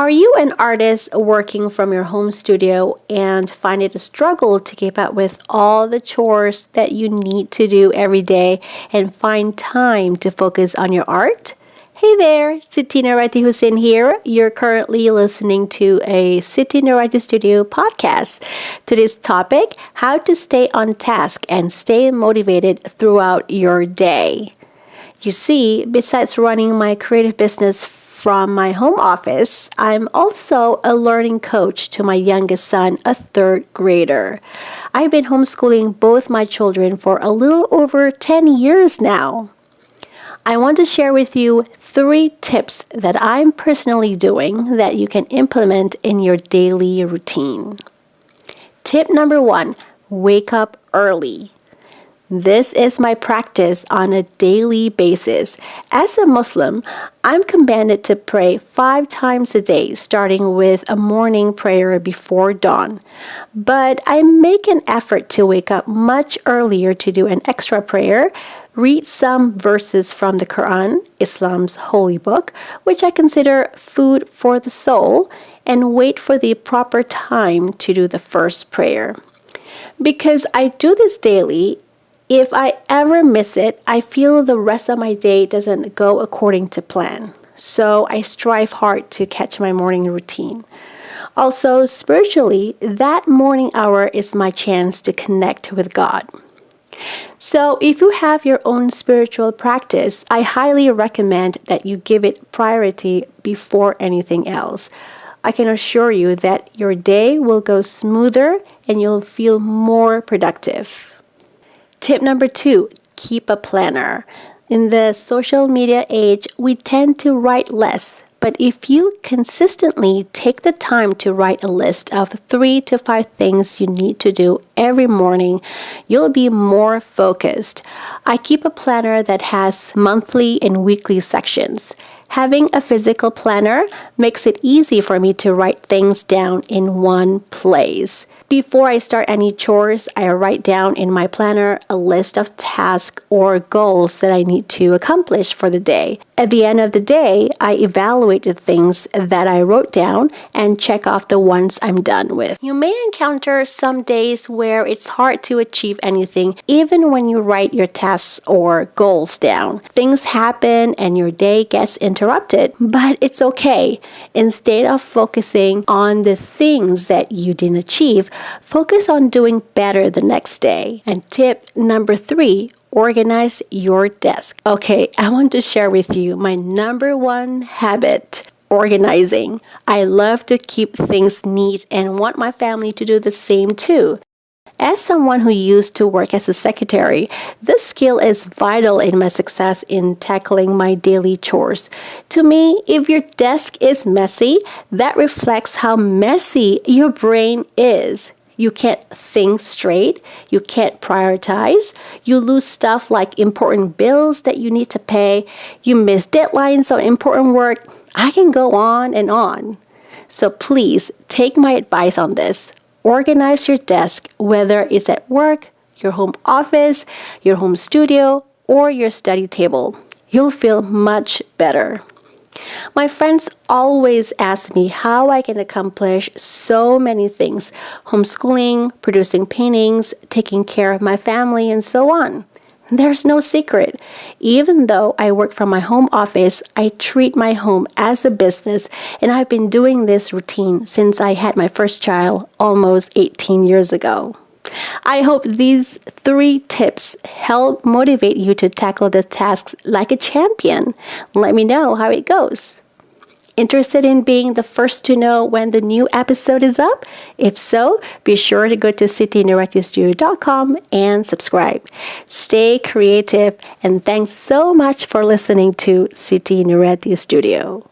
Are you an artist working from your home studio and find it a struggle to keep up with all the chores that you need to do every day and find time to focus on your art? Hey there, Siti Nuriati Husin here. You're currently listening to a Siti Nuriati Studio podcast. Today's topic, how to stay on task and stay motivated throughout your day. You see, besides running my creative business from my home office, I'm also a learning coach to my youngest son, a third grader. I've been homeschooling both my children for a little over 10 years now. I want to share with you 3 tips that I'm personally doing that you can implement in your daily routine. Tip number 1, wake up early. This is my practice on a daily basis. As a Muslim, I'm commanded to pray 5 times a day, starting with a morning prayer before dawn. But I make an effort to wake up much earlier to do an extra prayer, read some verses from the Quran, Islam's holy book, which I consider food for the soul, and wait for the proper time to do the first prayer. Because I do this daily, if I ever miss it, I feel the rest of my day doesn't go according to plan. So I strive hard to catch my morning routine. Also, spiritually, that morning hour is my chance to connect with God. So if you have your own spiritual practice, I highly recommend that you give it priority before anything else. I can assure you that your day will go smoother and you'll feel more productive. Tip number 2, keep a planner. In the social media age, we tend to write less. But if you consistently take the time to write a list of 3 to 5 things you need to do every morning, you'll be more focused. I keep a planner that has monthly and weekly sections. Having a physical planner makes it easy for me to write things down in one place. Before I start any chores, I write down in my planner a list of tasks or goals that I need to accomplish for the day. At the end of the day, I evaluate the things that I wrote down and check off the ones I'm done with. You may encounter some days where it's hard to achieve anything, even when you write your tasks or goals down. Things happen and your day gets interrupted, but it's okay. Instead of focusing on the things that you didn't achieve, focus on doing better the next day. And tip number 3, organize your desk. Okay, I want to share with you my number 1 habit, organizing. I love to keep things neat and want my family to do the same too. As someone who used to work as a secretary, this skill is vital in my success in tackling my daily chores. To me, if your desk is messy, that reflects how messy your brain is. You can't think straight, you can't prioritize, you lose stuff like important bills that you need to pay, you miss deadlines on important work. I can go on and on. So please take my advice on this. Organize your desk, whether it's at work, your home office, your home studio, or your study table. You'll feel much better. My friends always ask me how I can accomplish so many things: homeschooling, producing paintings, taking care of my family, and so on. There's no secret. Even though I work from my home office, I treat my home as a business, and I've been doing this routine since I had my first child almost 18 years ago. I hope these 3 tips help motivate you to tackle the tasks like a champion. Let me know how it goes. Interested in being the first to know when the new episode is up? If so, be sure to go to sitinuriatistudio.com and subscribe. Stay creative, and thanks so much for listening to Siti Nuriati Studio.